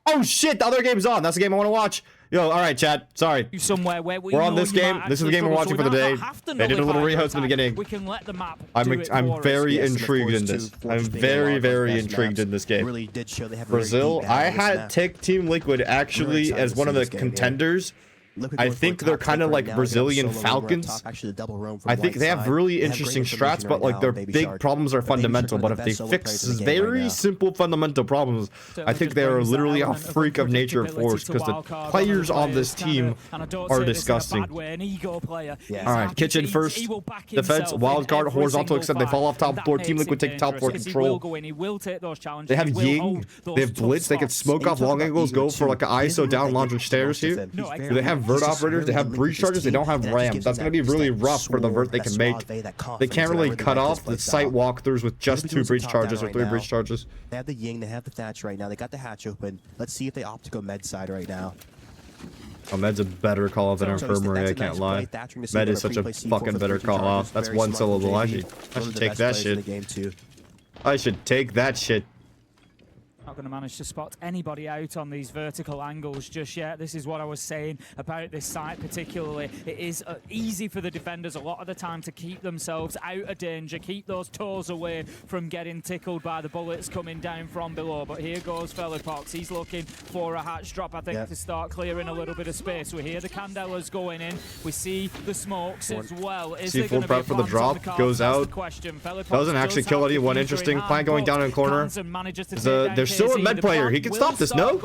Oh shit, the other game's on. That's the game I want to watch. Yo, all right, chat. Sorry. Somewhere where we're on this game. This is the game we're watching for the day. They did a little rehost in the beginning. We can let the map I'm very intrigued in this. I'm very intrigued in this game. Brazil, I had Team Liquid actually as one of the contenders. I think they're kind of like Brazilian Falcons. I think they have really interesting strats, but like their big problems are fundamental. But if they fix very simple fundamental problems, I think they are literally a freak of nature force because the players on this team are disgusting. All right, Kitchen first, defense, wildcard, horizontal except they fall off top floor. Team Liquid take top floor control. They have Ying, they have Blitz, they can smoke off long angles, go for like an ISO down launching stairs here. Do they have vert operators? They have breach charges. They don't have ram. That's going to be really rough for the vert they can make. They can't really cut off the site walkthroughs with just 2 breach charges or 3 breach charges. They have the Ying, they have the Thatch right now. They got the hatch open. Let's see if they opt to go med side right now. Oh, Med's a better call off than Infirmary, I can't lie. Med is such a fucking better call off. That's one syllable. I should take that shit. I should take that shit. Not going to manage to spot anybody out on these vertical angles just yet. This is what I was saying about this site particularly. It is easy for the defenders a lot of the time to keep themselves out of danger, keep those toes away from getting tickled by the bullets coming down from below. But here goes Felipox. He's looking for a hatch drop, I think, to start clearing a little bit of space. We hear the Candelas going in. We see the smokes as well. Is there going to be a for the drop, goes out. Doesn't actually kill anyone. Interesting. Plant going down in the corner. There's still a med player. He can stop this, no?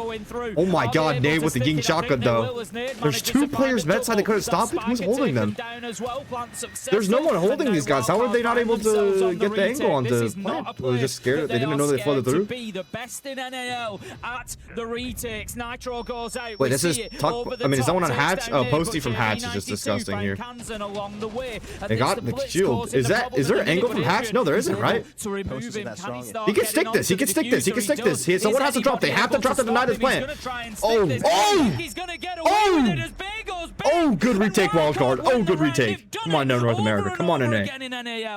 Oh my god, Nate with the Ying shotgun though. There's 2 players med side. They couldn't stop it. Who's holding them? There's no one holding these guys. How are they not able to get the angle onto the plant? Were they just scared? They didn't know they flooded through? Wait, this is Tuck. I mean, is someone on Hatch? Oh, Posty from Hatch is just disgusting here. They got the shield. Is there an angle from Hatch? No, there isn't, right? He can stick this. He can stick this. He can stick this. Someone has to drop. They have to drop to deny this plant. Oh, good retake, wildcard. Oh, good retake. Come on, no, North America. Come on, NA.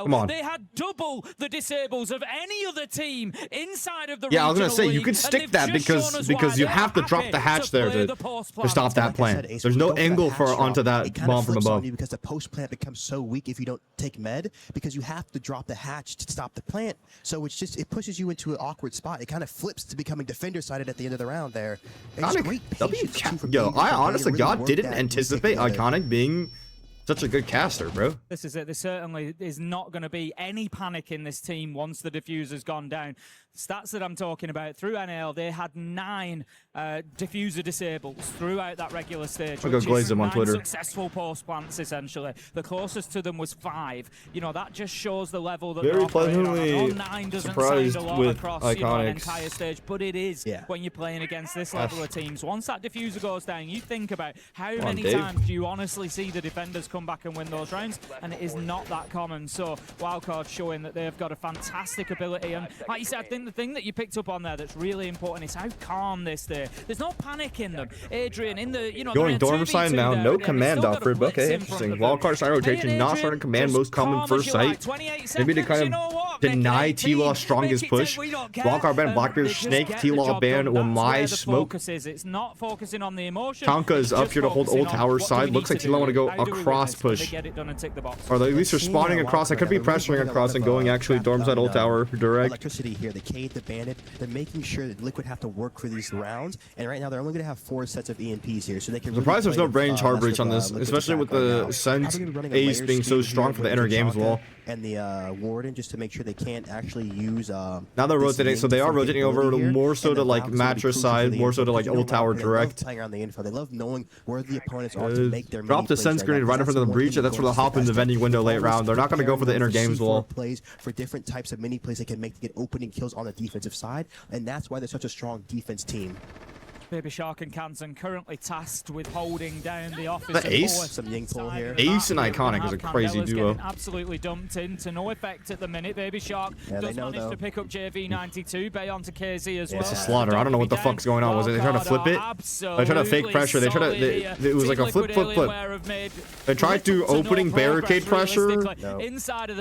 Come on. They had double the disables of any other team inside of the I was gonna say you could stick that because you have to drop the hatch there to stop that plant. There's no angle for onto that bomb from above. Because the post plant becomes so weak if you don't take med, because you have to drop the hatch to stop the plant. So it's just, it pushes you into an awkward spot. It kind of flips to becoming defender sided at the end of the round there. Yo, I honestly God didn't anticipate Iconic being such a good caster, bro. This is it. There certainly is not going to be any panic in this team once the diffuser's gone down. Stats that I'm talking about, through NL, they had 9 diffuser disables throughout that regular stage. I'll go glaze them on Twitter. Successful post plants, essentially. The closest to them was 5. You know, that just shows the level that very pleasantly 9 doesn't surprised sound a lot with across an entire stage, but it is when you're playing against this level of teams. Once that diffuser goes down, you think about how many times do you honestly see the defenders come back and win those rounds, and it is not that common. So Wildcard showing that they've got a fantastic ability, and like you said, I think the thing that you picked up on there that's really important is how calm this day. There's no panic in them. Adrian in the going dorm side now, no command Alfred. Okay, interesting. Wildcard side rotation, not starting command, most common first sight. Maybe to kind of deny TLAW strongest push. Wildcard ban Blackbeard Snake, TLAW ban Wamai Smoke. It's not focusing on the emotion. Tonka is up here to hold old tower side. Looks like TLAW want to go across push. Or at least they're spawning across. I could be pressuring across and going actually dorm side old tower direct. Electricity here, the Cade, the Bandit, they're making sure that Liquid have to work for these rounds, and right now they're only going to have 4 sets of EMPs here, so they can. Surprised there's no range hard breach on this, especially with the Sense Ace being so strong for the inner game as well. And the Warden, just to make sure they can't actually use. Now they're rotating, so they are rotating over more so to like mattress side, more so to like old tower direct. Playing around the info, they love knowing where the opponents are to make their. Drop the Sense grenade right in front of the breach, and that's where they'll hop in the vending window late round. They're not going to go for the inner games wall. Plays for different types of mini plays they can make to get opening kills on the defensive side, and that's why they're such a strong defense team. Baby Shark and Kansan currently tasked with holding down the office. The Ace? Some Ying pull here. Ace and Iconic is a crazy duo. Absolutely dumped into no effect at the minute. Baby Shark does manage to pick up JV92. Bay onto KZ as well. It's a slaughter. I don't know what the fuck's going on. Was it they tried to flip it? They tried to fake pressure. They tried to. It was like a flip. They tried to opening barricade pressure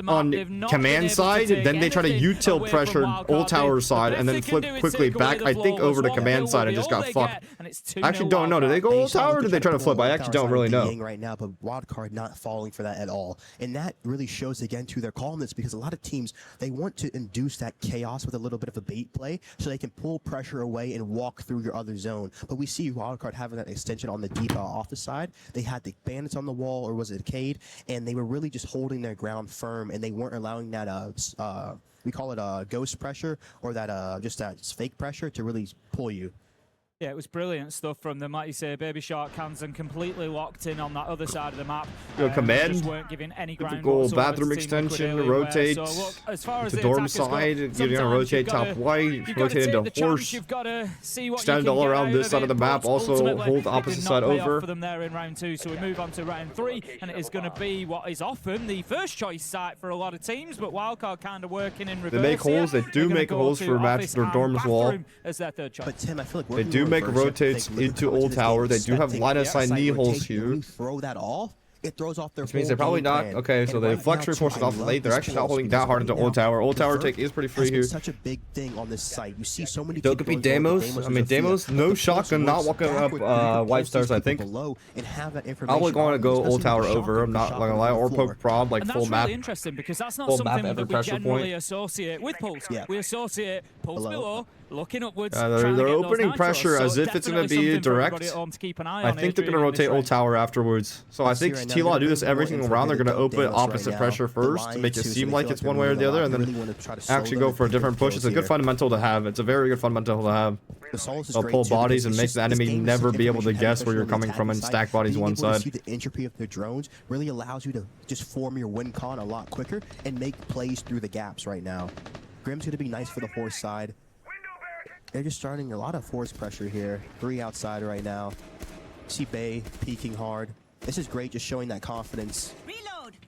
on command side. Then they tried to util pressure ult tower side and then flip quickly back. I think over to command side and just got fucked. I actually don't know. Did they go ult tower or did they try to flip? I actually don't really know. Right now, but Wildcard not falling for that at all, and that really shows again to their calmness, because a lot of teams, they want to induce that chaos with a little bit of a bait play so they can pull pressure away and walk through your other zone. But we see Wildcard having that extension on the deep off the side. They had the bandits on the wall, or was it Cade, and they were really just holding their ground firm, and they weren't allowing that we call it ghost pressure, or that just that fake pressure to really pull you. Yeah, it was brilliant stuff from them. Like you say, Baby Shark, Kansan completely locked in on that other side of the map. Command. Just weren't giving any ground. Goal, bathroom extension, rotate. So look, as far as the dorm side, you're gonna rotate top white, rotate into horse. Extend all around this side of the map. Also hold opposite side over. For them there in round 2, so we move on to round 3, and it is going to be what is often the first choice site for a lot of teams, but Wildcard kind of working in reverse. They make holes. They do make holes for match their dorms wall. As their third choice. But Tim, I feel like they do make rotates into old tower. They do have line of sight knee holes here. Throw that off. It throws off their. Which means they're probably not. Okay, so they flex reinforcements off late. They're actually not holding that hard into old tower. Old tower take is pretty free here. Such a big thing on this site. You see so many. There could be Demos. I mean, Demos, no shotgun, not walking up white stars. I think. Probably going to go old tower over. I'm not gonna lie, or poke prob like full map. Really interesting because that's not something that we generally associate with Pulse. We associate Pulse below. Looking upwards, they're opening pressure as if it's going to be direct. I think they're going to rotate old tower afterwards. So I think TLAW do this every single round. They're going to open opposite pressure first to make it seem like it's one way or the other, and then actually go for a different push. It's a good fundamental to have. It's a very good fundamental to have. They'll pull bodies and make the enemy never be able to guess where you're coming from and stack bodies one side. The entropy of their drones really allows you to just form your win con a lot quicker and make plays through the gaps right now. Grim's going to be nice for the horse side. They're just starting a lot of force pressure here. 3 outside right now. See Bay peeking hard. This is great, just showing that confidence. Reload.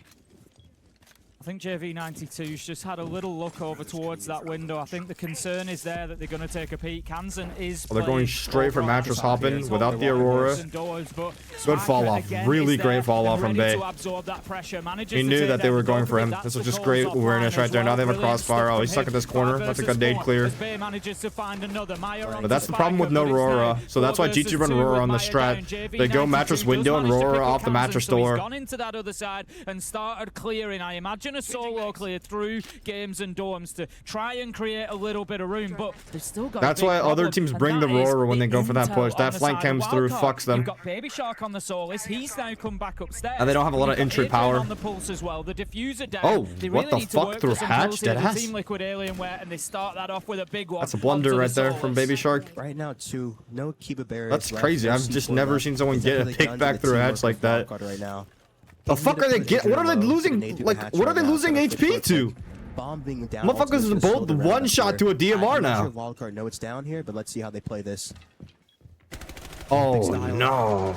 I think JV92's just had a little look over towards that window. I think the concern is there that they're going to take a peek. Kansan is. They're going straight for mattress hopping without the Aurora. Good fall off. Really great fall off from Bay. He knew that they were going for him. This was just great awareness right there. Now they have a crossfire. Oh, he's stuck in this corner. That's a good nade clear. But that's the problem with no Aurora. So that's why GT run Aurora on the strat. They go mattress window and Aurora off the mattress door. Gone into that other side and started clearing. I imagine a solo clear through games and dorms to try and create a little bit of room, but they've still got. That's why other teams bring the Roar when they go for that push. That flank comes through, fucks them. You've got Baby Shark on the Solis. He's now come back upstairs. And they don't have a lot of entry power. On the pulse as well. The diffuser down. Oh, what the fuck through hatch? Dead ass. Team Liquid Alienware, and they start that off with a big one. That's a blunder right there from Baby Shark. Right now, too, no Kiba barriers. That's crazy. I've just never seen someone get a pick back through a hatch like that. Right now. The fuck are they getting? What are they losing? Like, what are they losing HP to? Bombing down. Motherfuckers is both one shot to a DMR now. Wildcard know it's down here, but let's see how they play this. Oh no.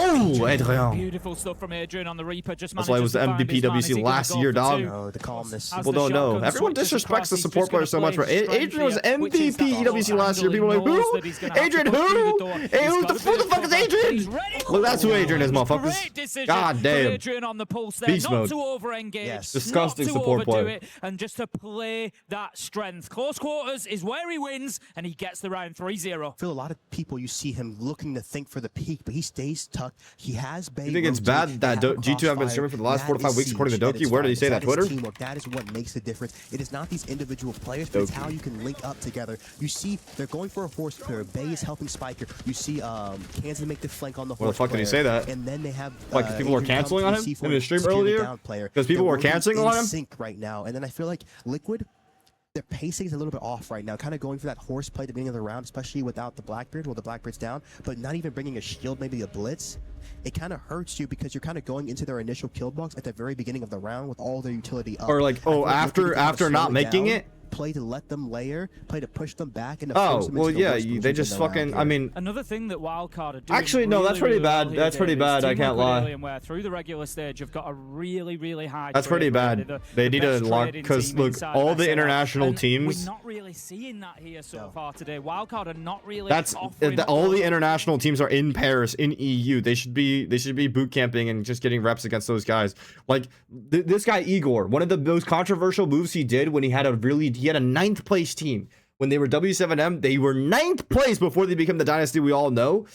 Oh, Adrian. Beautiful stuff from Adrian on the Reaper. Just that's why it was the MVP WC last year, dog. No, the calmness. People don't know. Everyone disrespects the support players so much. But Adrian was MVP EWC last year. People are like, who? Adrian who? Hey, who the fuck is Adrian? Well, that's who Adrian is, motherfuckers. God damn. Adrian on the pulse there. Beast mode. Not to over-engage. Yes. Disgusting support player. And just to play that strength. Close quarters is where he wins, and he gets the round 3-0. I feel a lot of people, you see him looking to think for the peak, but he stays tucked. He has Bay. You think it's bad that G2 have been streaming for the last 4 to 5 weeks according to Doki? Where did he say that? Twitter? Teamwork. That is what makes the difference. It is not these individual players, but it's how you can link up together. You see, they're going for a horse player. Bay is helping Spiker. You see, Kansas make the flank on the horse. Where the fuck did he say that? And then they have like people were canceling on him in his stream earlier because people were canceling on him. Sync right now, and then I feel like Liquid. Their pacing is a little bit off right now, kind of going for that horse play at the beginning of the round, especially without the Blackbeard. Well, the Blackbeard's down, but not even bringing a shield, maybe a blitz. It kind of hurts you because you're kind of going into their initial kill box at the very beginning of the round with all their utility up. Or like, oh, after not making it, play to let them layer, play to push them back, and well, yeah, they just fucking. I mean, another thing that WILDCARD are doing. Actually, no, that's pretty bad. That's pretty bad. I can't lie. Where through the regular stage, have got a really high. That's pretty bad. They need to lock, because look, all the international teams. We're not really seeing that here so far today. WILDCARD are not really. That's all the international teams are in Paris, in EU. They should be boot camping and just getting reps against those guys. Like this guy Igor, one of the most controversial moves he did when he had a 9th place team. When they were W7M, they were 9th place before they became the dynasty we all know.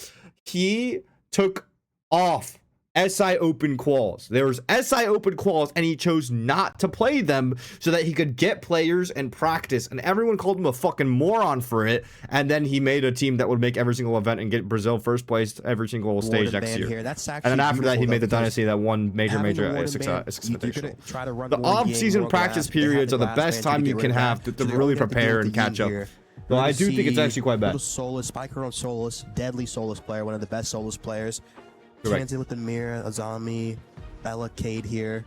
He took off SI Open quals. There was SI Open quals, and he chose not to play them so that he could get players and practice. And everyone called him a fucking moron for it. And then he made a team that would make every single event and get Brazil first place every single stage next year. And then after that, he made the dynasty that won major success. The off-season practice periods are the best time you can have to really prepare and catch up. So I do think it's actually quite bad. Solus, Spiker on Solus, deadly Solus player, one of the best Solus players. Transit with the Mira, Azami, Bella, Cade here.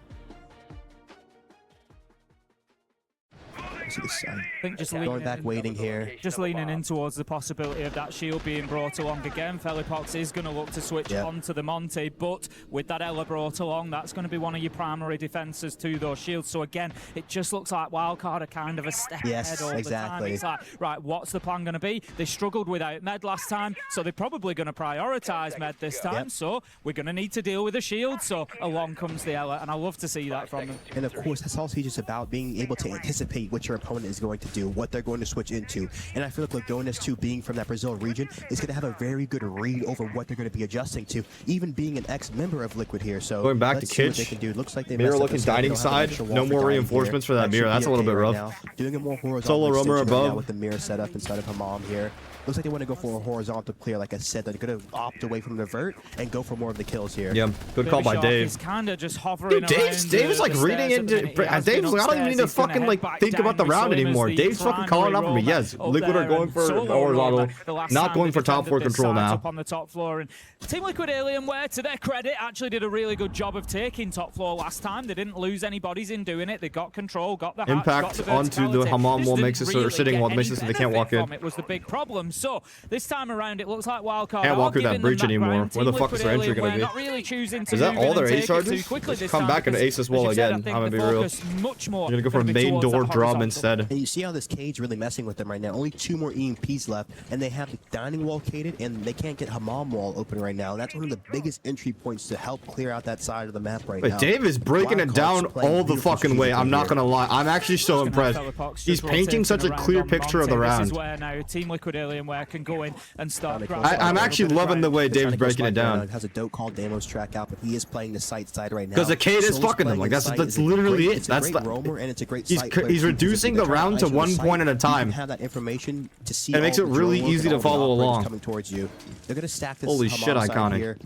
I think just going back, waiting here. Just leaning in towards the possibility of that shield being brought along again. Felipox is going to look to switch onto the Monty, but with that Ella brought along, that's going to be one of your primary defenses to those shields. So again, it just looks like WILDCARD are kind of a step ahead all the time. It's like, right, what's the plan going to be? They struggled without Med last time, so they're probably going to prioritize Med this time. So we're going to need to deal with a shield. So along comes the Ella, and I love to see that from them. And of course, that's also just about being able to anticipate what your opponent is going to do, what they're going to switch into. And I feel like Lagonas too, being from that Brazil region, is going to have a very good read over what they're going to be adjusting to, even being an ex-member of Liquid here. So going back to Kitch, they can do. Looks like they Mirror looking dining side, no more reinforcements for that Mirror. That's a little bit rough. Doing a more horizontal solo roamer above with the Mirror setup inside of Hammam here. Looks like they want to go for a horizontal clear. Like I said, they're going to opt away from the vert and go for more of the kills here. Yeah, good call by Dave. He's kind of just hovering. Dude, Dave's like reading into. Dave's like, I don't even need to fucking like think about the round anymore. Dave's fucking calling up for me. Yes, Liquid are going for horizontal, not going for top floor control now. Up on the top floor, and Team Liquid Alienware, to their credit, actually did a really good job of taking top floor last time. They didn't lose any bodies in doing it. They got control, got the impact onto the Hammam wall, makes it so sitting wall, makes it so they can't walk in. It was the big problem. So this time around, it looks like WILDCARD can't walk through that breach anymore. Where the fuck is their entry going to be? Not really choosing to is that all their ace charges? Come back into ace as well again. I'm going to be real. You're going to go for a main door drum instead. And you see how this Cade's really messing with them right now. Only 2 more EMPs left, and they have the dining wall caded, and they can't get Hammam wall open right now. That's one of the biggest entry points to help clear out that side of the map right now. Dave is breaking it down all the fucking way. I'm not going to lie. I'm actually so impressed. He's painting such a clear picture of the round. This is where now Team Liquid Alienware can go in and start. I'm actually loving the way Dave's breaking it down. It has a dope called Damos track out, but he is playing the site side right now. Because the Cade is fucking him. Like that's literally it. That's the roamer, and it's a great he's reducing the round to 1 point at a time. Have that information to see. It makes it really easy to follow along. Coming towards you, they're gonna stack this. Holy shit, iconic!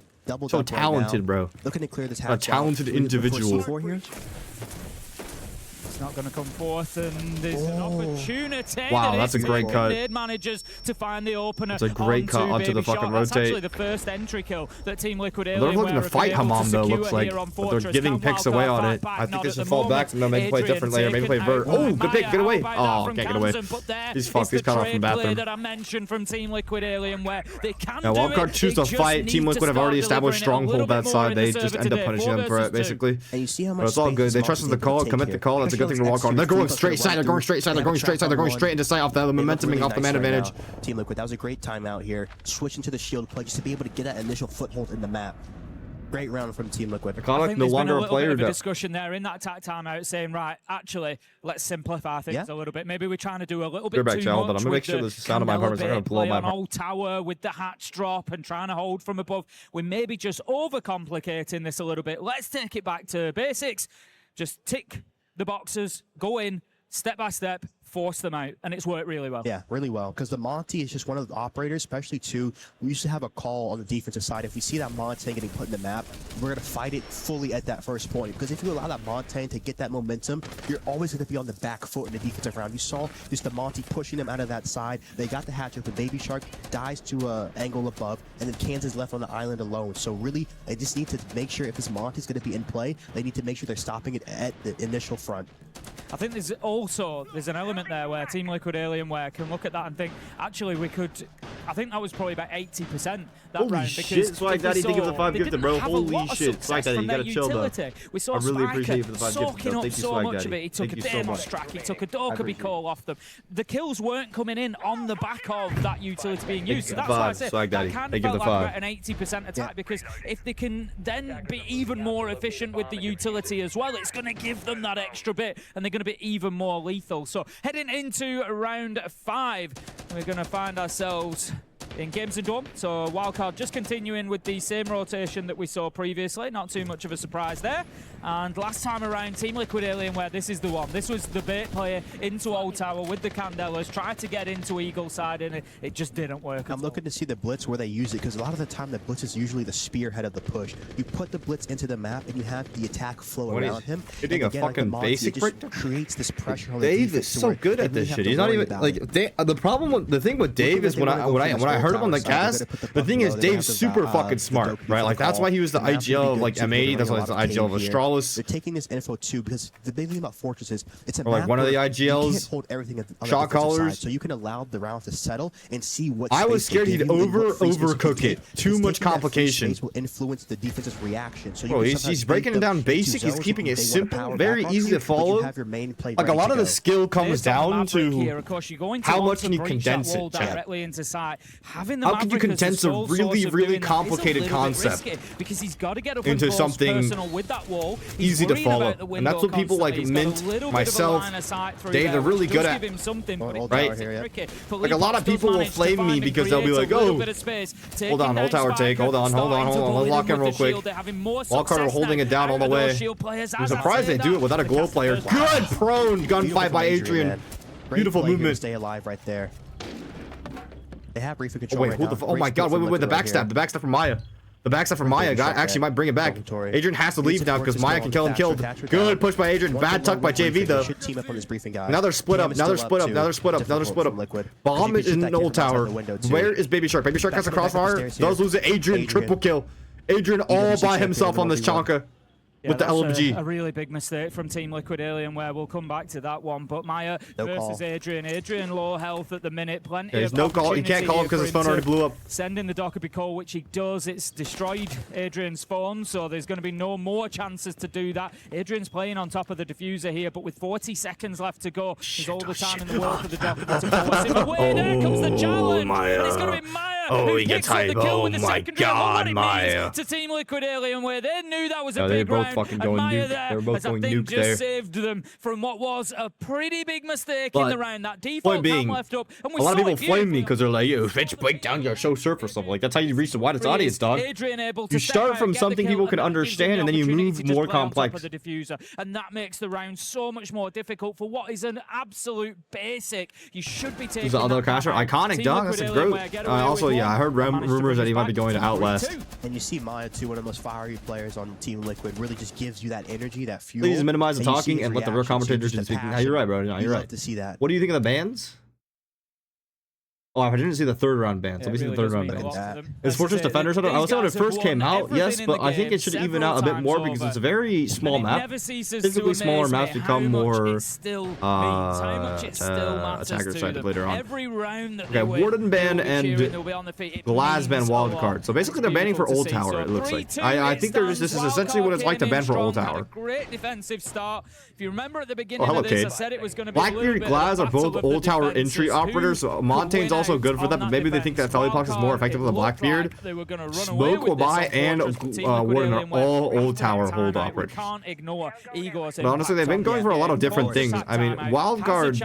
So talented, bro. Looking to clear this. A talented individual. Not going to come forth, and there's an opportunity. Wow, that's a great cut. Manages to find the opener. It's a great cut onto the fucking rotate. That's actually the first entry kill that Team Liquid Alienware. They're looking to fight Hammam though, looks like, but they're giving picks away on it. I think they should fall back and they'll maybe play differently, or maybe play vert. Oh, good pick, get away. Oh, can't get away. He's fucked. He's cut off from bathroom. That I mentioned from Team Liquid Alienware. They can now, WILDCARD choose to fight. Team Liquid have already established stronghold that side. They just end up punishing them for it, basically. And you see how much. But it's all good. They trusted the call, commit the call. That's a good thing to walk on. They're going straight side. They're going straight side. They're going straight side. They're going straight into sight off the momentuming off the man advantage. Team Liquid, that was a great timeout here. Switching to the shield play just to be able to get that initial foothold in the map. Great round from Team Liquid. Iconic no longer a player. Bit of a discussion there in that timeout saying, right, actually, let's simplify things a little bit. Maybe we're trying to do a little bit too much. I'm gonna make sure the sound of my apartment's not gonna blow my on old tower with the hatch drop and trying to hold from above. We're maybe just overcomplicating this a little bit. Let's take it back to basics. Just tick the boxes, go in, step by step, force them out, and it's worked really well. Yeah, really well, because the Monty is just one of the operators, especially too. We used to have a call on the defensive side. If we see that Montagne getting put in the map, we're going to fight it fully at that first point, because if you allow that Montagne to get that momentum, you're always going to be on the back foot in the defensive round. You saw just the Monty pushing them out of that side. They got the hatch up, the Baby Shark dies to an angle above, and then Kansas left on the island alone. So really, they just need to make sure if this Monty is going to be in play, they need to make sure they're stopping it at the initial front. I think there's an element there where Team Liquid Alienware can look at that and think, actually, we could. I think that was probably about 80% that Holy round. shit, Swag Daddy, thank you for the 5 gifted, bro. Holy shit, Swag Daddy, you gotta chill, though. We saw I really appreciate you for the 5 gifted, soaking though. up Thank you, so Swag much Daddy. of it. He took Thank a you so Demos much. track, he took a Dokkaebi call off them. The kills weren't coming in on the back of that utility being used. So that's why I said Swag Daddy. that kind Thank of you felt for the like 5. an 80% attack, because if they can then be even more efficient with the utility as well, it's going to give them that extra bit, and they're going to be even more lethal. So heading into round 5, we're going to find ourselves in Games and Dome. So Wildcard just continuing with the same rotation that we saw previously. Not too much of a surprise there. And last time around, Team Liquid Alienware, this is the one. This was the bait player into Old Tower with the Candelas, tried to get into Eagle side, and it just didn't work. I'm looking to see the blitz where they use it, because a lot of the time the blitz is usually the spearhead of the push. You put the blitz into the map and you have the attack flow around him. Hitting a fucking basic break creates this pressure on the Dave is so good at this shit. He's not even like the thing with Dave is when I heard him on the cast, the thing is Dave's super fucking smart, right? Like that's why he was the IGL of like M80. That's why he's the IGL of Astralis. They're taking this info too, because the big thing about Fortress is it's a or like one of the IGLs. You can't hold everything on shot callers, so you can allow the round to settle and see what. I was scared he'd overcook it. Too much complication. Will influence the defense's reaction. So bro, he's breaking it down basic. He's keeping it simple, very easy to follow. Like a lot of the skill comes down to how much can you condense it, chat. How can you condense a really complicated concept into something easy to follow? And that's what people like Mint, myself, Dave, they're really good at, right? Like a lot of people will flame me because they'll be like, oh, hold on, Old Tower take, hold on, let's lock in real quick. Wildcard are holding it down all the way. I'm surprised they do it without a glow player. Good prone gunfight by Adrian. Beautiful movement. Stay alive right there. They have reef control. Oh, wait, oh my god, wait, the backstab from Maya. The backstab from Maya actually might bring it back. Adrian has to leave now because Maya can kill him killed. Good push by Adrian. Bad tuck by JV though. Another split up. Bomb is in Old Tower. Where is Baby Shark? Baby Shark has a crossfire. Those lose it. Adrian triple kill. Adrian all by himself on this Chonka. With the LMG. A really big mistake from Team Liquid Alienware. We'll come back to that one. But Maya versus Adrian. Adrian low health at the minute. Plenty There's of no call. He can't call him because his phone already blew up. Sending the Dokkaebi call, which he does. It's destroyed Adrian's phone, so there's going to be no more chances to do that. Adrian's playing on top of the diffuser here, but with 40 seconds left to go, there's all the time in the world for the Dokkaebi to force him away. There comes the challenge. And it's going to be Maya. Oh, he gets hype. Oh my god, Maya. To Team Liquid Alienware. They knew that was a big round. Fucking going nuke. They were both going nuke there. Saved them from what was a pretty big mistake in the round. That default being, left up, and a lot of people flame me because they're like, "Yo, Fetch, break down your show surface stuff." Like that's how you reach the widest audience, dog. You start from something people can understand, and then you move more complex. And that makes the round so much more difficult for what is an absolute basic. You should be taking. Who's the other caster? Iconic, dog. That's a growth. Also, yeah, I heard rumors that he might be going to Outlast. And you see Maya too, one of the most fiery players on Team Liquid, really just gives you that energy, that fuel. Please minimize the talking and let the real commentators do speaking. You're right, bro. You're right. To see that. What do you think of the bans? Oh, I didn't see the third round bans. Let me see the third round bans. Is Fortress Defenders? I was saying when it first came out, yes, but I think it should even out a bit more because it's a very small map. Physically smaller maps become more attacker side later on. Okay, Warden ban and Glass ban wildcard. So basically they're banning for Old Tower, it looks like. I think this is essentially what it's like to ban for Old Tower. Great defensive start. If you remember at the beginning hello, of this, Cade. I said it was going to be Blackbeard, Glass are both Old Tower entry operators. Montaigne's also good for that, but maybe they think that Feliplex is more effective than Blackbeard. Smoke, Wabai, and Warden are all Old Tower hold operators. But honestly, they've been going for a lot of different things. I mean, Wildcard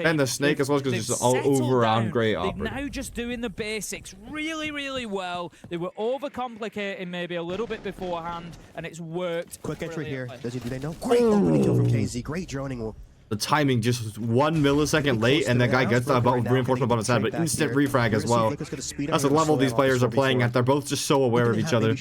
and the Snake as well because it's all over-round great operators. They're now just doing the basics really, really well. They were overcomplicating maybe a little bit beforehand, and it's worked. Quick entry here. Do they know? Great opening kill from KZ. Great droning. The timing just 1 millisecond late, and that guy gets that reinforcement on his head, but instant refrag as well. That's the level these players are playing at. They're both just so aware of each other.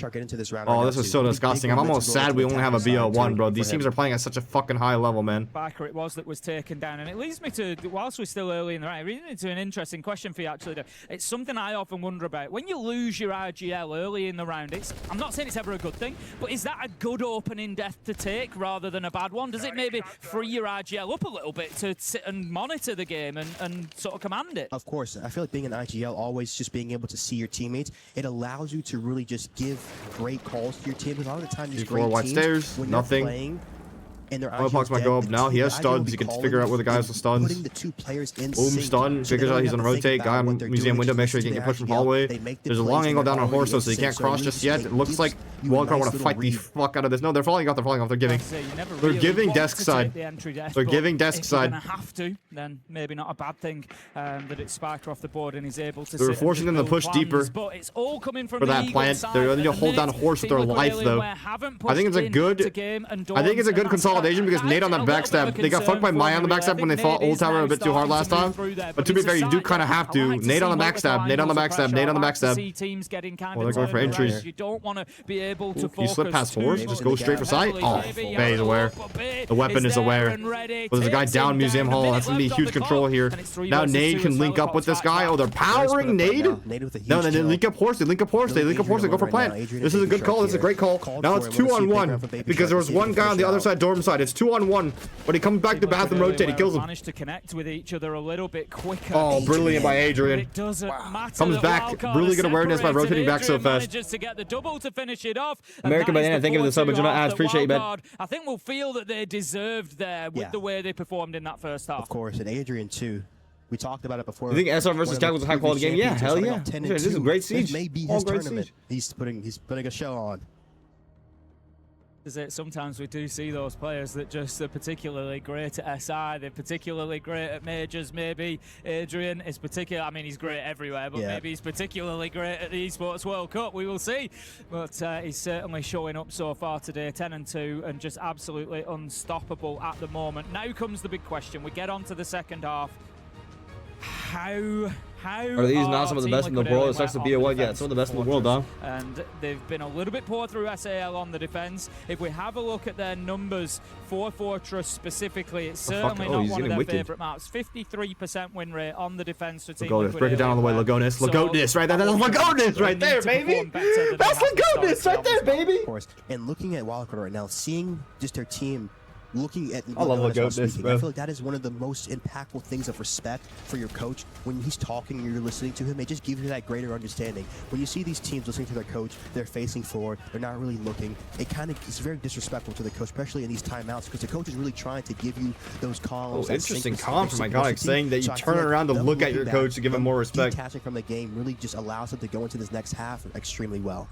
Oh, this is so disgusting. I'm almost sad we only have a BO1, bro. These teams are playing at such a fucking high level, man. Biker it was that was taken down, and it leads me to, whilst we're still early in the round, really into an interesting question for you, actually. It's something I often wonder about. When you lose your RGL early in the round, I'm not saying it's ever a good thing, but is that a good opening death to take rather than a bad one? Does it maybe free your RGL up up a little bit to sit and monitor the game and sort of command it. Of course, I feel like being an IGL, always just being able to see your teammates, it allows you to really just give great calls to your team. Because a lot of the time, these great white teams, stairs, when nothing. you're playing, and their Pucks might go up now. He has stuns. He can figure out where the guy has the stuns. Putting the two players in Boom, sync, stun. so they Figures out don't he's have on to a think rotate. about Guy what in they're museum doing, window. just Make sure he listen can to get pushed their from IGL. hallway. They make the There's a plays long and angle they're down on already horse, in so he sync, can't so it cross really just yet. just It looks gives like you a WILDCARD nice want to little fight the read. fuck out of this. No, they're probably got the game. So you never They're really giving want desk to side. take the entry desk, They're but giving desk if side. you're gonna have to, then maybe not a bad thing that it's Spiker off the board and he's able to. They're forcing them to push deeper but it's all coming from for the that Eagle plant. side They're going to at the hold down minute. horse with their Team Liquid life, Alien though. haven't I think it's a pushed good. into game, and I think it's a good Dawn's- consolidation because Nate on that backstab. They got fucked by Maya on the backstab when they fought Old Tower a bit too hard last time. But to be fair, you do kind of have to. Nate on the backstab. Nate on the backstab. Nate on the backstab. Oh, they're going for entry. You don't want to be able to You slip past horse. Just go straight for sight. heavily. Oh, Maybe Bay is aware. The weapon is aware. Well, there's a guy down Museum Hall. That's going to be huge control here. Now Nade can link up with this guy. Oh, they're powering Nade. No, they didn't link up horse. They link up horse. They link up horse. They go for plant. This is a good call. This is a great call. Now it's 2-on-1 because there was one guy on the other side dorm side. It's 2-on-1. When he comes back to bathroom rotate, he kills him. Managed to connect with each other a little bit quicker. Oh, brilliant by Adrian. It doesn't matter. Comes back. Really good awareness by rotating back so fast. Manages to get the double to finish it off. American Banana, thank you for the sub, but you're not asked. Appreciate you, man. I think we'll feel that they deserved there with the way they performed in that first half. Of course, and Adrian too. We talked about it before. You think SR versus Cal was a high quality game? Yeah, hell yeah. This is a great siege. This may be All his great tournament. siege. He's putting a show on. Is it sometimes we do see those players that just are particularly great at SI, they're particularly great at majors. Maybe Adrian is particular. I mean, he's great everywhere, but maybe he's particularly great at the Esports World Cup. We will see. But he's certainly showing up so far today, 10-2, and just absolutely unstoppable at the moment. Now comes the big question. We get on to the second half. How are these not some of the best in the world? It starts to be a what? Yeah, some of the best in the world, dog. And they've been a little bit poor through SAL on the defense. If we have a look at their numbers for Fortress specifically, it's certainly not one of their favorite maps. 53% win rate on the defense for Team Liquid. Break it down on the way, Lagonis. Lagonis, right there. That's Lagonis right there, baby. That's Lagonis right there, baby. Of course. And looking at WILDCARD right now, seeing just their team. Looking at I love Lagonis, bro. I feel like that is one of the most impactful things of respect for your coach. When he's talking and you're listening to him, it just gives you that greater understanding. When you see these teams listening to their coach, they're facing forward, they're not really looking. It's very disrespectful to the coach, especially in these timeouts, because the coach is really trying to give you those calls. Oh, interesting comment from Iconic saying that you turn around to look at your coach to give him more respect. Detaching from the game really just allows him to go into this next half extremely well.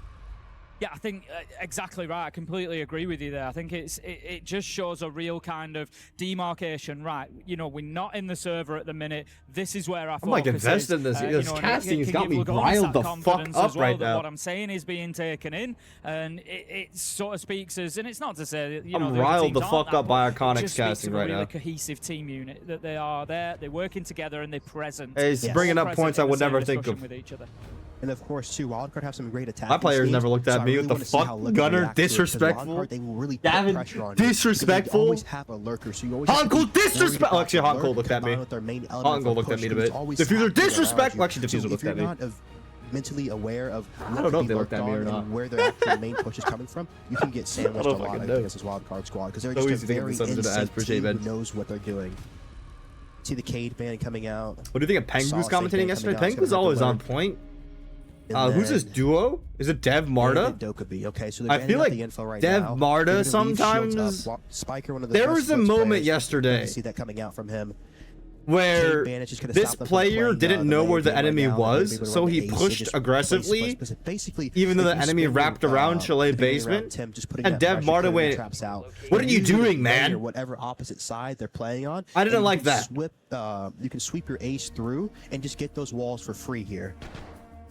Yeah, I think exactly right. I completely agree with you there. I think it just shows a real kind of demarcation. Right, you know, we're not in the server at the minute. This is where our focus is. I'm like invested in this. This casting has got me riled the fuck up right now. What I'm saying is being taken in, and it sort of speaks as, and it's not to say that, you know, I'm riled the fuck up by Iconic's casting right now. Really cohesive team unit that they are there. They're working together and they're present. Hey, it's bringing up points I would never think of. With each other. And of course, too, WILDCARD have some great attacks. My players never looked at me. What the fuck? Gunner, disrespectful. They will really Gavin, disrespectful. always have a lurker, so you always Hanko, disrespectful. Actually, Hanko looked at me. Hanko looked at me a bit. Diffuser, disrespectful. Actually, Diffuser looked at me. Mentally aware of I don't know if they looked at me or not. Where their actual main push is coming from, you can get sandwiched a lot against this WILDCARD squad because they're just a very insane team who knows what they're doing. See the Cade band coming out. What do you think of Pengu's commentating yesterday? Pengu's always on point. Who's this duo? Is it Dev Marta? Okay, so I feel like Dev Marta sometimes. There was a moment yesterday see that coming out from him where this player didn't know where the enemy was, so he pushed aggressively, even though the enemy wrapped around Chalet basement, and Dev Marta went, "What are you doing, man?" Whatever opposite side they're playing on. I didn't like that. You can sweep your ace through and just get those walls for free here.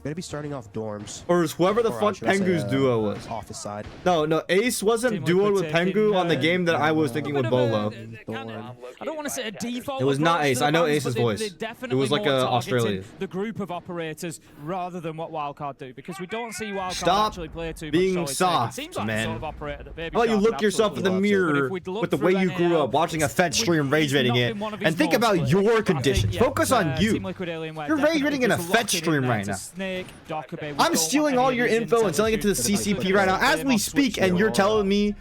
Gonna be starting off dorms. Or is whoever the fuck Pengu's duo was. Office side. No, Ace wasn't duoed with Pengu on the game that I was thinking with Bolo. I don't want to say a default. It was not Ace. I know Ace's voice. It was like a Australian. The group of operators rather than what WILDCARD do, because we don't see WILDCARD actually play too much. Being soft, man. How about you look yourself in the mirror with the way you grew up, watching a Fett stream rage rating it, and think about your conditions. Focus on you. You're rage rating in a Fett stream right now. I'm stealing all your info and selling it to the CCP right now as we speak, and you're telling me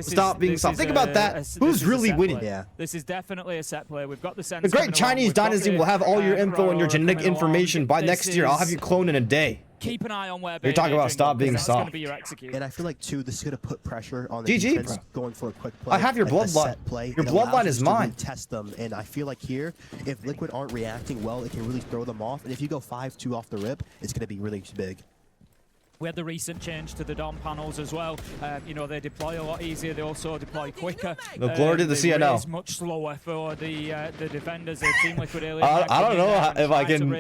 Stop being soft. Think about that. Who's really winning? Yeah. This is definitely a set play. We've got the sense. The great Chinese dynasty will have all your info and your genetic information by next year. I'll have you cloned in a day. Keep an eye on where you're talking about stop being soft. And I feel like too, this is gonna put pressure on the GG, defense bro. going for a quick play. I have your bloodline. Your bloodline is mine. Test them, and I feel like here, if Liquid aren't reacting well, it can really throw them off. And if you go 5-2 off the rip, it's gonna be really big. We had the recent change to the Dom panels as well. You know, they deploy a lot easier. They also deploy quicker. The glory to the CNL. It's much slower for the defenders. The Team Liquid Alien. I don't know if I can. I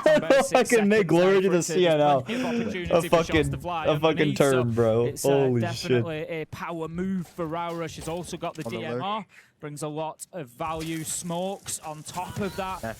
don't know if I can make glory to the CNL a fucking term, bro. It's Holy definitely shit. a power move for Raura. She's also got the DMR. Brings a lot of value. Smokes on top of that.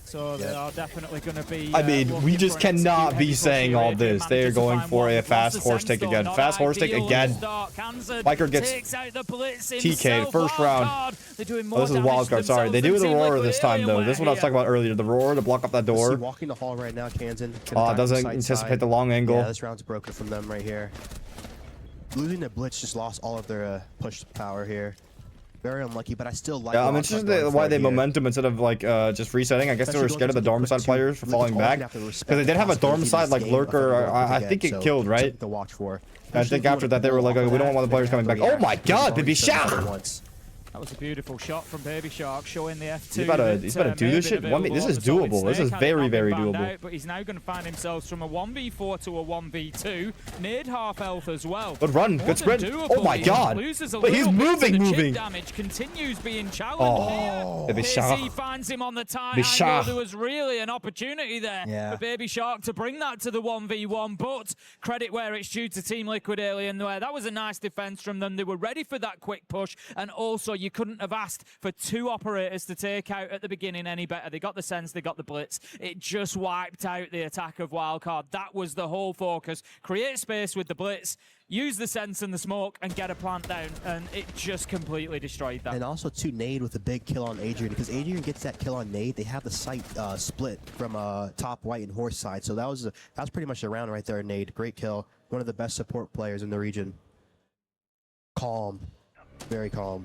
So they are definitely going to be. I mean, we just cannot be saying all this. They are going for a fast horse take again. Fast horse take again. Biker gets TK'd first round. Oh, this is wildcard. Sorry, they do the Aurora this time though. This is what I was talking about earlier. The Aurora to block up that door. Walking the hall right now, Kansan. Oh, it doesn't anticipate the long angle. Yeah, this round's broken from them right here. Losing the blitz just lost all of their push power here. Very unlucky, but I still like. Yeah, I'm interested why they momentum instead of like just resetting. I guess they were scared of the dorm side players for falling back because they did have a dorm side like lurker. I think it killed, right? To watch for. I think after that they were like, oh, we don't want the players coming back. Oh my God, Baby Shark! That was a beautiful shot from Baby Shark, showing the F2. He's about to do this shit. This is doable. This is very, very doable. But he's now going to find himself from a 1v4 to a 1v2. Nade half health as well. Good run. Good sprint. Oh my God. But he's moving. Damage continues being challenged. Oh, Baby Shark. He finds him on the time angle. There was really an opportunity there for Baby Shark to bring that to the 1v1. But credit where it's due to Team Liquid Alien there. That was a nice defense from them. They were ready for that quick push. And also, you couldn't have asked for two operators to take out at the beginning any better. They got the sense, they got the blitz. It just wiped out the attack of Wildcard. That was the whole focus. Create space with the blitz, use the sense and the smoke, and get a plant down. And it just completely destroyed that. And also, too, Nade with a big kill on Adrian. Because Adrian gets that kill on Nade, they have the site split from top white and horse side. So that was pretty much the round right there, Nade. Great kill. One of the best support players in the region. Calm. Very calm.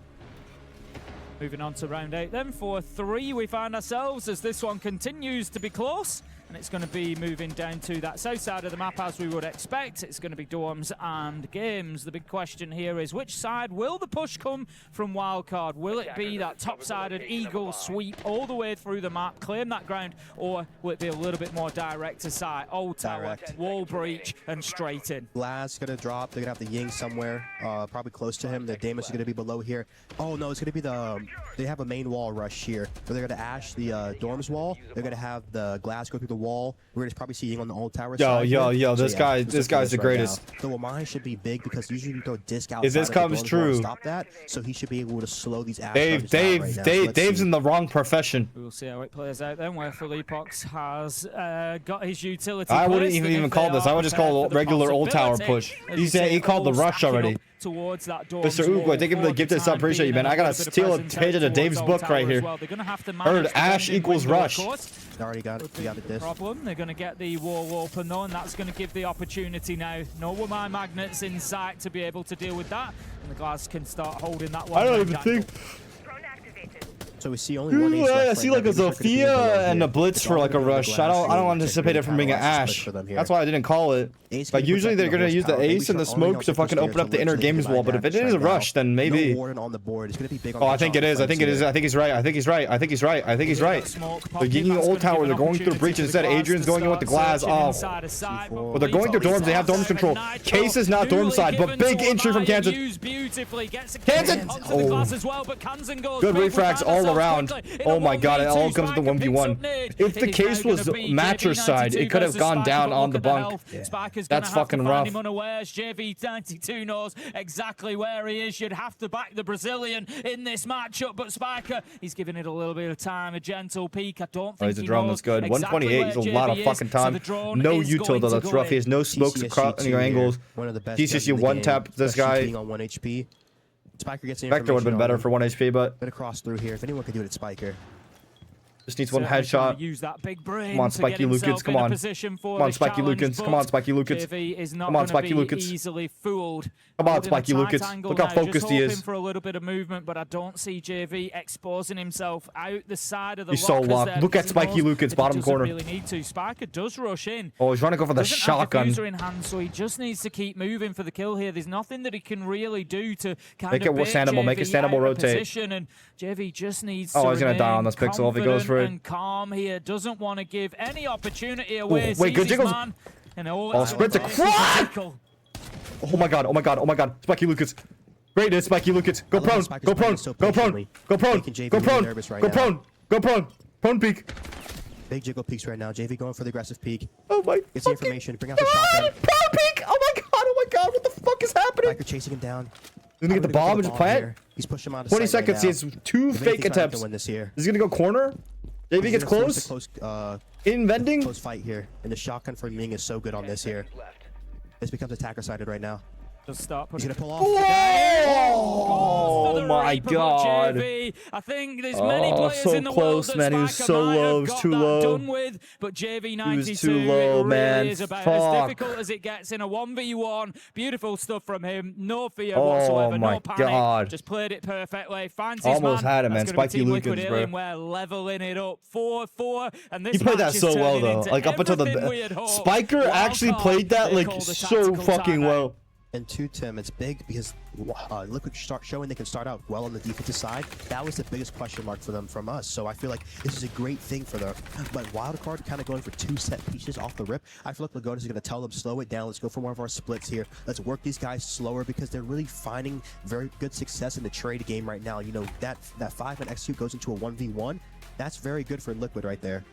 Moving on to round 8 then. For 3 we find ourselves as this one continues to be close. And it's going to be moving down to that south side of the map as we would expect. It's going to be dorms and games. The big question here is which side will the push come from Wildcard? Will it be that top-sided Eagle sweep all the way through the map, claim that ground, or will it be a little bit more direct to side? Old tower, wall breach, and straight in. Glass going to drop. They're going to have the Ying somewhere, probably close to him. The Damus is going to be below here. Oh, no, it's going to be the... They have a main wall rush here. So they're going to ash the dorms wall. They're going to have the Glass go through the wall. We're just probably see Ying on the old tower side. Yo, this guy's the greatest. The Wamai should be big because usually you throw a disc out. If this comes true, stop that. So he should be able to slow these ash. Dave's in the wrong profession. We'll see how it plays out then, where Philippox has got his utility. I wouldn't even call this. I would just call it regular old tower push. He called the rush already. Towards that door. Mr. Uguay, thank you for the gifted sub. Appreciate you, man. I gotta steal a page of Dave's book right here. Heard Ash equals rush. Already got it. We got it. Problem. They're gonna get the wall open though, and that's gonna give the opportunity now. No Wamai magnets in sight to be able to deal with that, and the Glass can start holding that one. I don't even think. So we see only one ace left. I see like a Zofia and a blitz for like a rush. I don't anticipate it from being an Ash. That's why I didn't call it. Like usually they're gonna use the ace and the smoke to fucking open up the inner games wall. But if it is a rush, then maybe. Oh, I think it is. I think he's right. I think he's right. They're getting the old tower. They're going through breach instead. Adrian's going in with the Glass. Oh. Well, they're going through dorms. They have dorms control. Case is not dorm side, but big entry from Kansan. Kansan. Oh. Good refrags all around. Oh my God, it all comes to the 1v1. If the case was matcher side, it could have gone down on the bunk. That's fucking rough. JV92 knows exactly where he is. You'd have to back the Brazilian in this matchup, but Spiker, he's giving it a little bit of time, a gentle peek. I don't think he's a drone that's good. 128 is a lot of fucking time. No util though, that's rough. He has no smokes across any angles. TCC one tap this guy. On 1 HP. Spiker gets Vector would have been better for 1 HP, but gonna cross through here. If anyone could do it, it's Spiker. Just needs one Certainly trying headshot. to use that big brain Come on, to Spiky get himself Lukens. Come in a on. position for Come on, this Spiky challenge, Lukens. Come but on, Spiky Lukens. JV is not Come on, going to Spiky be Lukens. easily fooled. Come on, Holding a Spiky tight Lukens. angle Look how now, focused he just hoping is. for a little bit of movement, but I don't see JV exposing himself out the side of the He's so lockers locked. there Look at because he Spiky knows Lukens, that bottom he doesn't corner. really need to. Spiker does rush in. Oh, he's trying to go for the Doesn't shotgun. have the diffuser in hand, so he just needs to keep moving for the kill here. There's nothing that he can really do to kind Make of it standable, make it standable, rotate. position, and JV just needs Oh, to he's gonna die on remain this pixel if he goes for it. and calm here. Doesn't want to give any opportunity away. Ooh, wait, good Sees his jiggles. man, and Oh, sprint across! Oh my god, oh my god, oh my god. Spiky Lukens. Greatness, Spiky Lukens. Go prone, go prone, go prone, go prone, go prone, go prone, go prone. Prone peek. Big jiggle peeks right now. JV going for the aggressive peek. Oh my Gets the information. Bring out the shotgun. Prone peek! Oh my god, oh my god, what the fuck is happening? Spiker chasing him down. He's gonna get the bomb and just plant? Here. He's pushed him out of 20 sight right seconds, he has now. 2 If fake anything, Spiker attempts. can win this here. He's gonna go corner. JV gets He's gonna force close. a In vending. close fight here. And the shotgun for Ming is so good on this here. This becomes attacker-sided right now. Just start He's putting gonna pull off. Oh my god. JV. I think there's many players so in the close, world man. that He was Spiker so might low. have He was got too that low. done with, but JV92 was too low, it really man. is about Fuck. as difficult as it gets in a 1v1. Beautiful stuff from him. No fear Oh whatsoever. my No panic. god. Just played it perfectly. Finds his Almost man. had him, man. That's gonna be Spiky Team Liquid Lukens, bro. Alienware leveling it up 4-4, and this He played that match is so well turning though. into Like up until everything we had the hoped. Spiker actually Wildcard, played that they like called a so tactical fucking timeout. well. And two, Tim, it's big because Liquid start showing they can start out well on the defensive side. That was the biggest question mark for them from us. So I feel like this is a great thing for them. But Wildcard kind of going for 2 set pieces off the rip. I feel like Lagodas is going to tell them, slow it down. Let's go for one of our splits here. Let's work these guys slower because they're really finding very good success in the trade game right now. You know, that 5-man execute goes into a 1v1. That's very good for Liquid right there.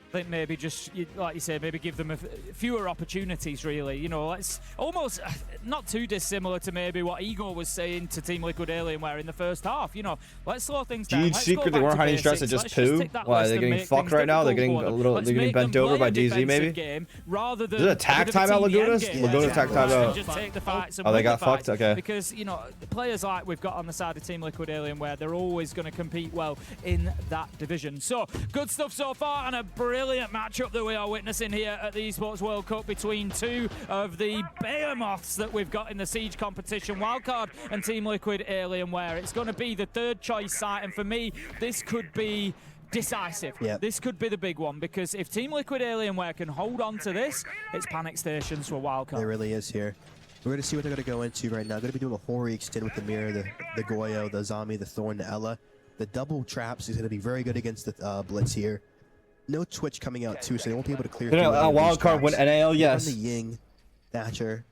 I think maybe just, like you said, maybe give them fewer opportunities, really. You know, it's almost not too dissimilar to maybe what Igor was saying to Team Liquid Alienware in the first half. You know, let's slow things down. Huge secret, they weren't hiding stress, it's just poo. Why, they're getting fucked right now? They're getting a little, they're getting bent over by DZ maybe? Rather than Is it attack timeout, Lagunas? Lagunas attack timeout. Oh, they got fucked? Okay. Because, you know, the players like we've got on the side of Team Liquid Alienware, they're always going to compete well in that division. So, good stuff so far, and a brilliant matchup that we are witnessing here at the Esports World Cup between 2 of the behemoths that we've got in the Siege competition, Wildcard and Team Liquid Alienware. It's going to be the 3rd choice site, and for me, this could be decisive. Yep. This could be the big one, because if Team Liquid Alienware can hold on to this, it's panic stations for Wildcard. It really is here. We're going to see what they're going to go into right now. Going to be doing a Hori extend with the Mirror, the Goyo, the Zombie, the Thorn, the Ella. The double traps is going to be very good against the Blitz here. No Twitch coming out too, so they won't be able to clear through. Wildcard win NAL, yes. The Ying, Thatcher.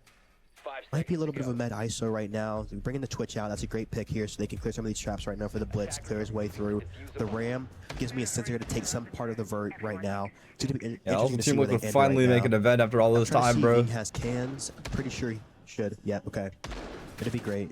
Might be a little bit of a med ISO right now. Bringing the Twitch out, that's a great pick here, so they can clear some of these traps right now for the Blitz. Clear his way through. The Ram gives me a sense they're going to take some part of the vert right now. It's going to be interesting to see where they end finally right make an event after all this time, bro. Ying has cans. I'm pretty sure he should. Yeah, okay. It'd be great.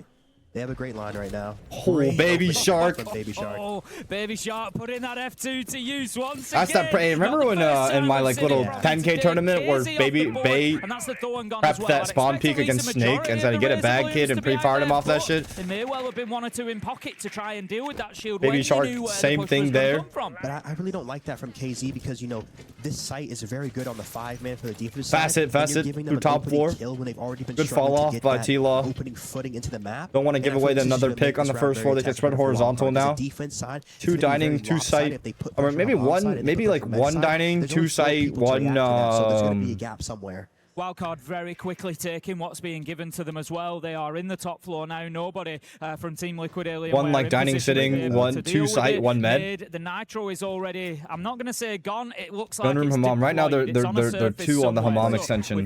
They have a great line right now. Oh, Baby Shark. Baby Shark. Oh, Baby Shark putting that F2 to use once That's again. that. Remember when in my like little 10K tournament where Baby prepped that spawn peak against Snake and said, "Get a bag, kid," and pre-fired him off that shit? There may well have been 1 or 2 in pocket to try and deal with that shield. Baby Shark, same thing there. But I really don't like that from KZ because, you know, this site is very good on the 5-man for the defense side. Facet through top 4. Good fall off by TLAW. Opening footing into the map. Don't want to give away another pick on the first floor. They can spread horizontal now. Defense side, 2 dining, 2 site, or maybe maybe like 1 dining, 2 site, 1 so there's going to be a gap somewhere. Wildcard very quickly taking what's being given to them as well. They are in the top floor now. Nobody from Team Liquid Alienware. 1 like dining sitting, 1 2 site, 1 med. The Nitro is already, I'm not going to say gone. It looks like Gunroom it's Hammam. Right now they're deployed. 2 on the Hammam extension.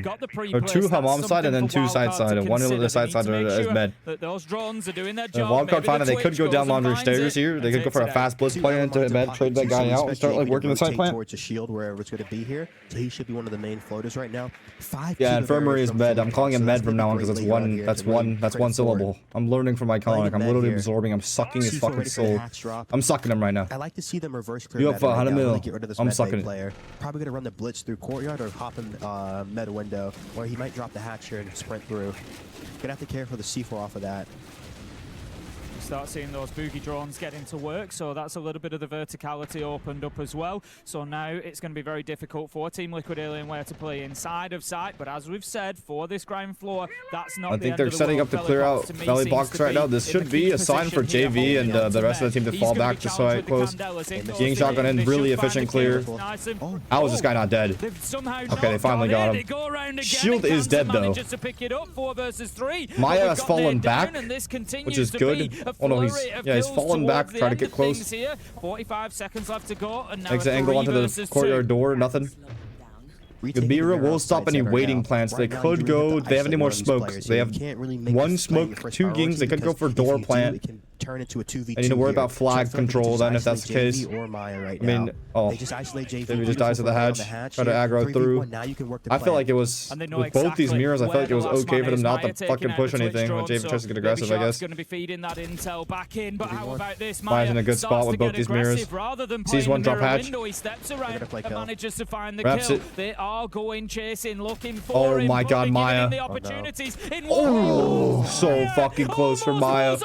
Or 2 Hammam side and then 2 side side. And 1 on the side side is med. Those drones are doing their job. Wildcard find that they could go down laundry stairs here. They could go for a fast blitz play into med, trade that guy out, and start like working the side plant. Towards a shield wherever it's going to be here. So he should be one of the main floaters right now. 5. Yeah, Infirmary is med. I'm calling him med from now on because that's one syllable. I'm learning from iconic. I'm literally absorbing. I'm sucking his fucking soul. I'm sucking him right now. I like to see them reverse clear. You up for 100 mil? I'm sucking it. Probably gonna run the blitz through courtyard or hop in med window, or he might drop the hatcher and sprint through. Gonna have to care for the C4 off of that. start seeing those boogie drones get into work, so that's a little bit of the verticality opened up as well. So now it's going to be very difficult for Team Liquid Alienware to play inside of site, but as we've said, for this ground floor, that's not I think they're setting up to clear out Valley Box right now. This should be a sign for JV and the rest of the team to fall back to site close. Ying shotgun in, really efficient clear. How is this guy not dead? Okay, they finally got him. Shield is dead though. Maya has fallen back, which is good. Oh no, he's fallen back, trying to get close. 45 seconds left to go, and now exit angle onto the courtyard door, nothing. Gabira will stop any waiting plants. They could go. They have any more smokes? They have one smoke, 2 Gings. They could go for door plant. Turn into a 2v2. I need to worry about flag control then if that's the case. I mean, oh, they just isolate JV. Maybe just dies at the hatch. Try to aggro through. I feel like it was with both these mirrors. I feel like it was okay for them not to fucking push anything when JV tries to get aggressive. I guess. Going to be feeding that intel back in, but how about this? Maya's in a good spot with both these mirrors. Sees one drop hatch. He steps around and manages to find the kill. They are going chasing, looking for him. Oh my God, Maya! Oh, so fucking close for Maya.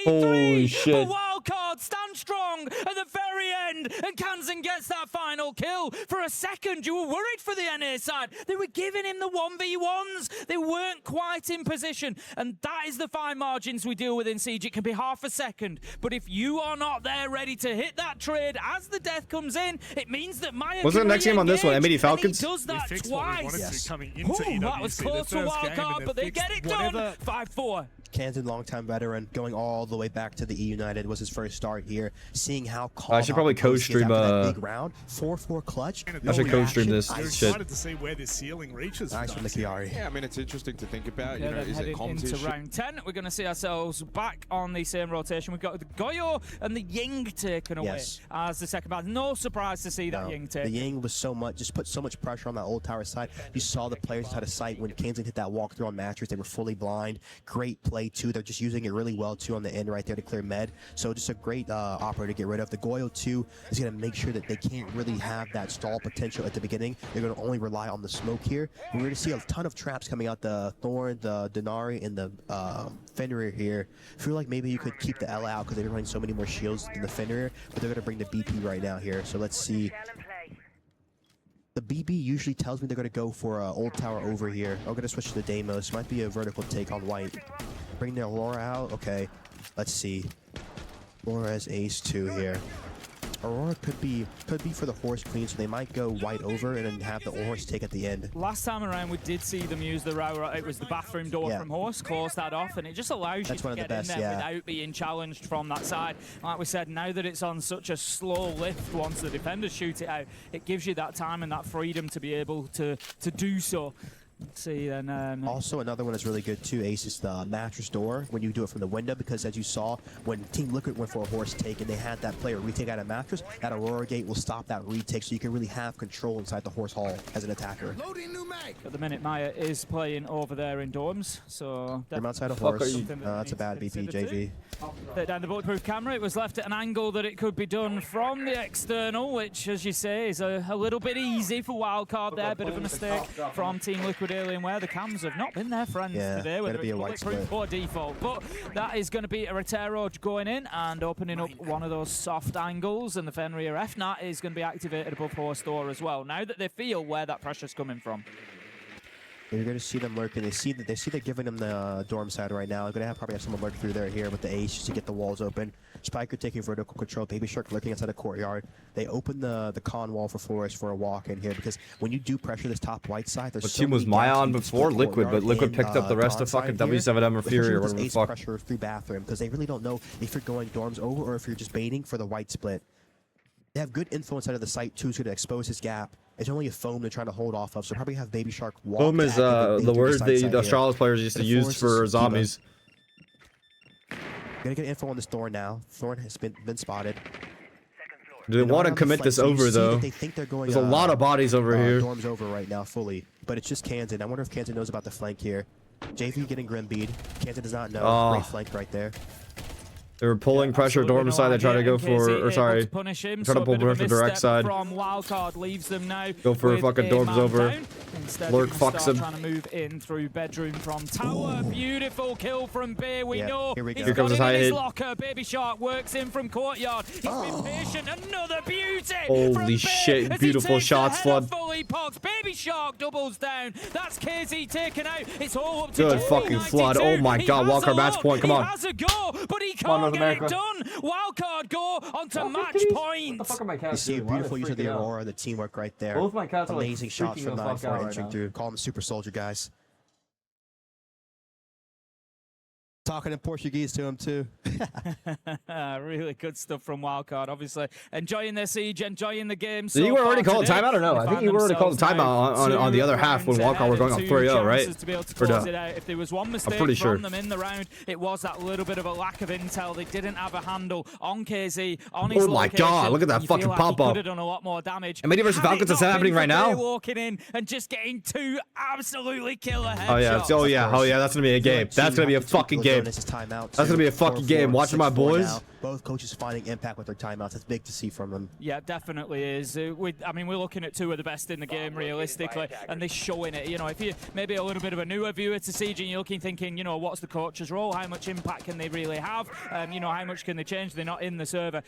Holy shit. But WILDCARD stands strong at the very end, and Kansan gets that final kill. For a second, you were worried for the NA side. They were giving him the 1v1s. They weren't quite in position, and that is the fine margins we deal with in Siege. It can be half a second, but if you are not there ready to hit that trade as the death comes in, it means that Maya was the next game on this one? MD Falcons? He does that twice. Yes. That was close for WILDCARD, but they get it done. 5-4. Kansan, longtime veteran, going all the way back to the E United, was his first start here. Seeing how I should probably co-stream big round 4-4 clutch. I should co-stream this shit. Excited to see where this ceiling reaches. Nice from the Chiari. Yeah, I mean it's interesting to think about. Yeah, you know, is it competition? Into round 10, we're going to see ourselves back on the same rotation. We've got the Goyo and the Ying taken away as the second battle. No surprise to see that Ying take. The Ying was just put so much pressure on that old tower side. You saw the players out of sight when Kansan hit that walkthrough on Mattress. They were fully blind. Great play too. They're just using it really well too on the end right there to clear med. So just a great operator to get rid of. The Goyo 2 is going to make sure that they can't really have that stall potential at the beginning. They're going to only rely on the smoke here. We're going to see a ton of traps coming out. The Thorn, the Denari, and the Fenrir here. I feel like maybe you could keep the L out because they're running so many more shields than the Fenrir, but they're going to bring the BP right now here. So let's see. The BB usually tells me they're going to go for old tower over here. I'm going to switch to the Deimos. Might be a vertical take on white. Bring the Aurora out. Okay, let's see. Aurora has ace 2 here. Aurora could be for the horse queen, so they might go white over and then have the horse take at the end. Last time around, we did see them use the Raura. It was the bathroom door from horse, close that off, and it just allows you to get in there without being challenged from that side. Like we said, now that it's on such a slow lift, once the defenders shoot it out, it gives you that time and that freedom to be able to do so. Let's see then. Also, another one that's really good too, Ace, is the mattress door when you do it from the window, because as you saw, when Team Liquid went for a horse take and they had that player retake out of mattress, that Aurora gate will stop that retake, so you can really have control inside the horse hall as an attacker. At the minute, Maya is playing over there in dorms, so I'm outside of horse. That's a bad BP, JV. Down the bulletproof camera, it was left at an angle that it could be done from the external, which, as you say, is a little bit easy for WILDCARD there. Bit of a mistake from Team Liquid Alienware. The cams have not been their friends today, whether it's bulletproof or default. But that is going to be a Retero going in and opening up one of those soft angles, and the Fenrir FNAT is going to be activated above horse door as well, now that they feel where that pressure's coming from. You're going to see them lurking. They see they're giving them the dorm side right now. They're going to probably have someone lurk through there here with the ace just to get the walls open. Spiker taking vertical control. Baby Shark lurking inside the courtyard. They open the con wall for Forest for a walk in here, because when you do pressure this top white side, there's what team was Maya on before? Liquid, but Liquid picked up the rest of fucking W7M or Fury or whatever the fuck. Pressure through bathroom, because they really don't know if you're going dorms over or if you're just baiting for the white split. They have good info inside of the site too, so to expose his gap. It's only a foam they're trying to hold off of, so probably have Baby Shark walk. Foam is the word the Astralis players used to use for zombies. Gonna get info on this Thorn now. Thorn has been spotted. Do they want to commit this over though? They think they're going, there's a lot of bodies over here. Dorm's over right now fully, but it's just Kansan. I wonder if Kansan knows about the flank here. JV getting Grim Bead. Kansan does not know. Great flank right there. They were pulling pressure dorm side. They try to go for, or sorry, try to pull pressure direct side. From WILDCARD leaves them now. Go for fucking dorms over. Lurk fucks him. Trying to move in through bedroom from tower. Beautiful kill from B. We know Here comes his high hit. Locker. Baby Shark works in from courtyard. He's been patient. Another beauty. Holy shit! Beautiful shots, Flood. Baby Shark doubles down. That's KZ taken out. It's all up to Good fucking Flood. Oh my God, WILDCARD match point. Come on. He has a go, but he can't get it done. WILDCARD go onto match point. You see a beautiful use of the Aurora, the teamwork right there. Both my cats are amazing shots from 9-4 entering right through. Call him Super Soldier, guys. Talking in Portuguese to him too. Really good stuff from WILDCARD. Obviously, enjoying their siege, enjoying the game. Did you already call a timeout or no? I think you already called a timeout on the other half when WILDCARD were going on 3-0, right? If there was one mistake from them in the round, it was that little bit of a lack of intel. They didn't have a handle on KZ, on his location. Oh my God, look at that fucking pop up. Could have done a lot more damage. And Midi versus Falcons is happening right now. Walking in and just getting two absolutely killer headshots. Oh yeah, that's gonna be a game. That's gonna be a fucking game. That's gonna be a fucking game. Watching my boys. Both coaches finding impact with their timeouts. That's big to see from them. Yeah, definitely is. I mean, we're looking at two of the best in the game, realistically, and they're showing it. You know, if you're maybe a little bit of a newer viewer to Siege and you're looking, thinking, you know, what's the coach's role? How much impact can they really have? You know, how much can they change? They're not in the server.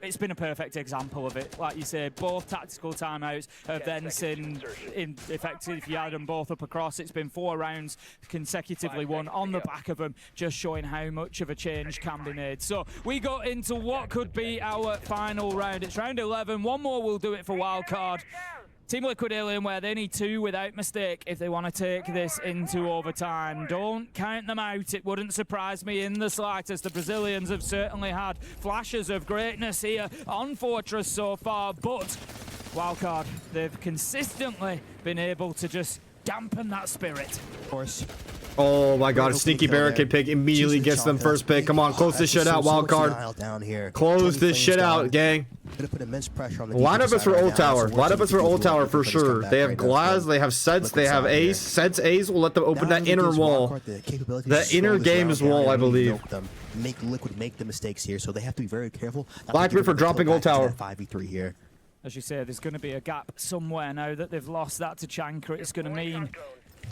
It's been a perfect example of it. Like you say, both tactical timeouts have then seen, effectively, if you add them both up across, it's been 4 rounds consecutively won on the back of them, just showing how much of a change can be made. So we got into what could be our final round. It's round 11. One more will do it for WILDCARD. Team Liquid Alienware, they need 2 without mistake if they want to take this into overtime. Don't count them out. It wouldn't surprise me in the slightest. The Brazilians have certainly had flashes of greatness here on Fortress so far, but WILDCARD, they've consistently been able to just dampen that spirit. Of course. Oh my God, a sneaky barricade pick immediately gets them first pick. Come on, close this shit out, WILDCARD. Close this shit out, gang. Lineup is for Old Tower. Lineup is for Old Tower for sure. They have Glass, they have Sets, they have Ace. Sets, Ace will let them open that inner wall. The inner games wall, I believe. Make Liquid make the mistakes here, so they have to be very careful. Blackbeard for dropping Old Tower. 5v3 here. As you say, there's going to be a gap somewhere now that they've lost that to Chankra. It's going to mean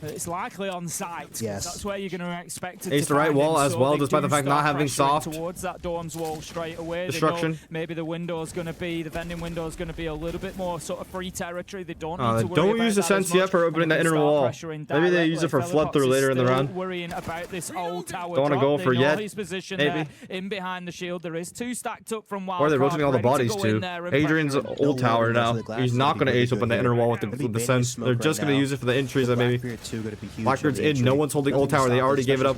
it's likely on site. Yes. That's where you're going to expect it. Ace the right wall as well, despite the fact not having soft. Towards that dorms wall straight away. Destruction. Maybe the window's going to be, the vending window's going to be a little bit more sort of free territory. They don't need to worry don't about use the sense yet for opening that inner wall. Maybe they use it for flood through later in the round. Worrying about this old tower. Don't want to go for yet. His position Maybe. there, in behind the shield. There is 2 stacked up from WILDCARD. Or they're rotating all the bodies too. Adrian's Old Tower now. He's not going to ace open the inner wall with the sense. They're just going to use it for the entries that maybe. Blackbeard's in. No one's holding Old Tower. They already gave it up.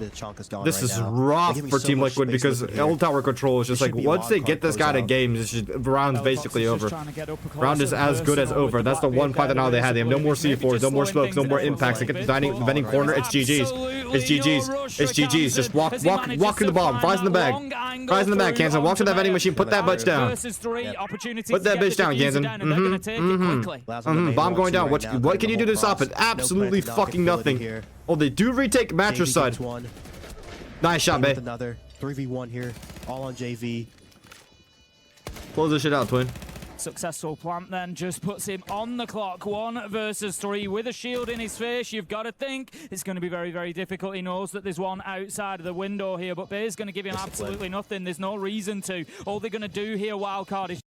This is rough for Team Liquid because Old Tower control is just like once they get this guy to games, it's just round's basically over. Round is as good as over. That's the one fight that now they had. They have no more C4s, no more smokes, no more impacts. They get the vending corner. It's GG's. It's GG's. It's GG's. Just walk through the bomb. Fries in the bag. Fries in the bag, Kansan. Walk to that vending machine. Put that bitch down. Put that bitch down, Kansan. Bomb going down. What can you do to stop it? Absolutely fucking nothing. Oh, they do retake mattress side. Nice shot, babe. Another 3v1 here, all on JV. Close this shit out, Twin. Successful plant then just puts him on the clock. 1 versus 3 with a shield in his face. You've got to think it's going to be very, very difficult. He knows that there's one outside of the window here, but Bay's going to give him absolutely nothing. There's no reason to. All they're going to do here, WILDCARD, is